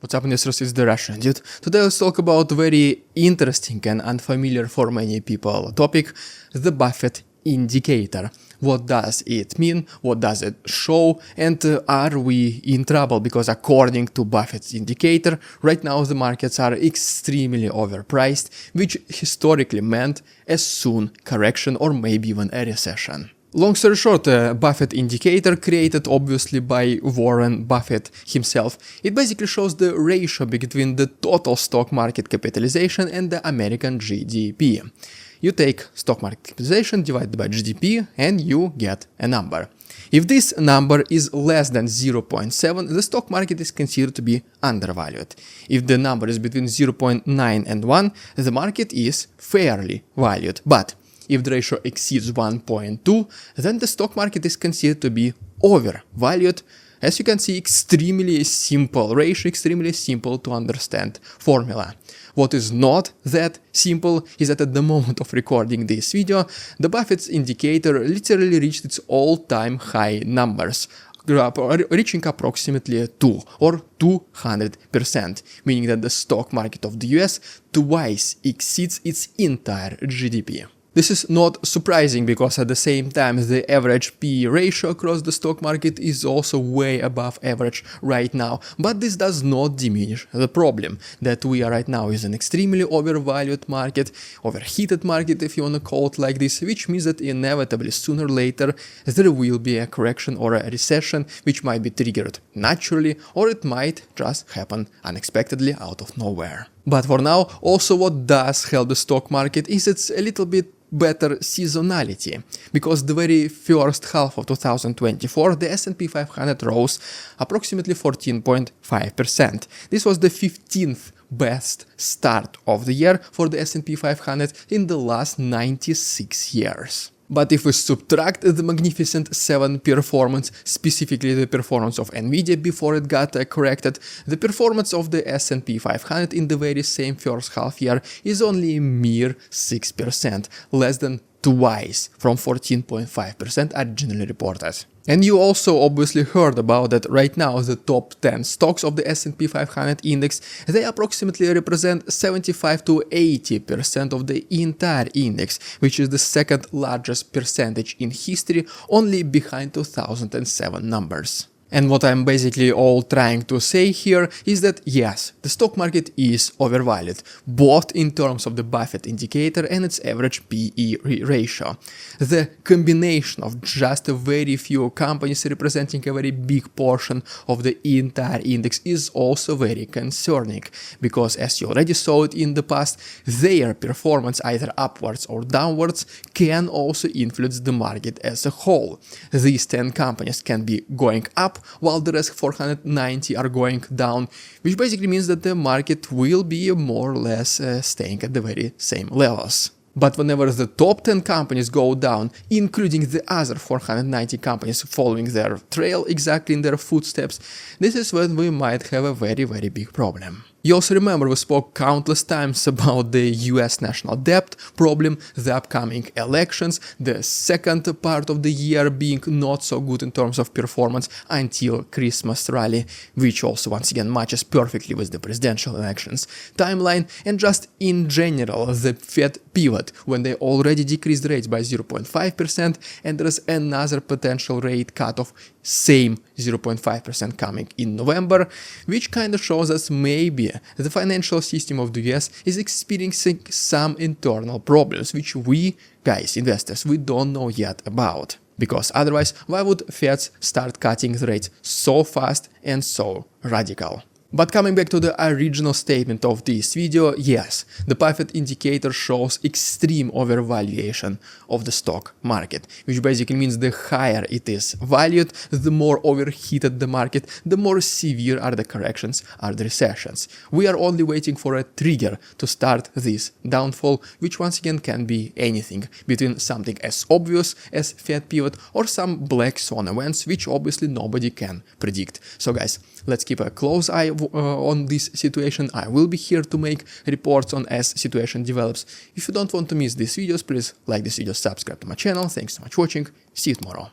What's up, investors? It's the Russian dude. Today let's talk about very interesting and unfamiliar for many people topic, the Buffett Indicator. What does it mean? What does it show? And are we in trouble? Because according to Buffett's indicator, right now the markets are extremely overpriced, which historically meant a soon correction or maybe even a recession. Long story short, Buffett Indicator, created obviously by Warren Buffett himself, it basically shows the ratio between the total stock market capitalization and the American GDP. You take stock market capitalization divided by GDP and you get a number. If this number is less than 0.7, the stock market is considered to be undervalued. If the number is between 0.9 and 1, the market is fairly valued. But if the ratio exceeds 1.2, then the stock market is considered to be overvalued. As you can see, extremely simple ratio, extremely simple to understand formula. What is not that simple is that at the moment of recording this video, the Buffett's indicator literally reached its all-time high numbers, reaching approximately 2 or 200%, meaning that the stock market of the US twice exceeds its entire GDP. This is not surprising because at the same time the average PE ratio across the stock market is also way above average right now, but this does not diminish the problem that we are right now is an extremely overvalued market, overheated market if you want to call it like this, which means that inevitably sooner or later there will be a correction or a recession which might be triggered naturally or it might just happen unexpectedly out of nowhere. But for now, also what does help the stock market is it's a little bit better seasonality, because the very first half of 2024 the S&P 500 rose approximately 14.5%. This was the 15th best start of the year for the S&P 500 in the last 96 years. But if we subtract the Magnificent 7 performance, specifically the performance of Nvidia before it got corrected, the performance of the S&P 500 in the very same first half year is only a mere 6%, less than twice from 14.5% originally reported. And you also obviously heard about that right now the top 10 stocks of the S&P 500 index, they approximately represent 75 to 80% of the entire index, which is the second largest percentage in history, only behind 2007 numbers. And what I'm basically all trying to say here is that yes, the stock market is overvalued, both in terms of the Buffett indicator and its average PE ratio. The combination of just a very few companies representing a very big portion of the entire index is also very concerning, because as you already saw it in the past, their performance either upwards or downwards can also influence the market as a whole. These 10 companies can be going up while the rest 490 are going down, which basically means that the market will be more or less staying at the very same levels. But whenever the top 10 companies go down, including the other 490 companies following their trail exactly in their footsteps, this is when we might have a very big problem. You also remember we spoke countless times about the US national debt problem, the upcoming elections, the second part of the year being not so good in terms of performance until Christmas rally, which also once again matches perfectly with the presidential elections timeline, and just in general the Fed pivot when they already decreased rates by 0.5% and there's another potential rate cut of same 0.5% coming in November, which kind of shows us maybe the financial system of the US is experiencing some internal problems which we, guys, investors, we don't know yet about. Because otherwise, why would Feds start cutting the rates so fast and so radical? But coming back to the original statement of this video, yes, the Buffett indicator shows extreme overvaluation of the stock market, which basically means the higher it is valued, the more overheated the market, the more severe are the corrections, are the recessions. We are only waiting for a trigger to start this downfall, which once again can be anything between something as obvious as Fed pivot or some black swan events, which obviously nobody can predict. So guys, let's keep a close eye on this situation. I will be here to make reports on as situation develops. If you don't want to miss these videos, please like this video, subscribe to my channel. Thanks so much for watching. See you tomorrow.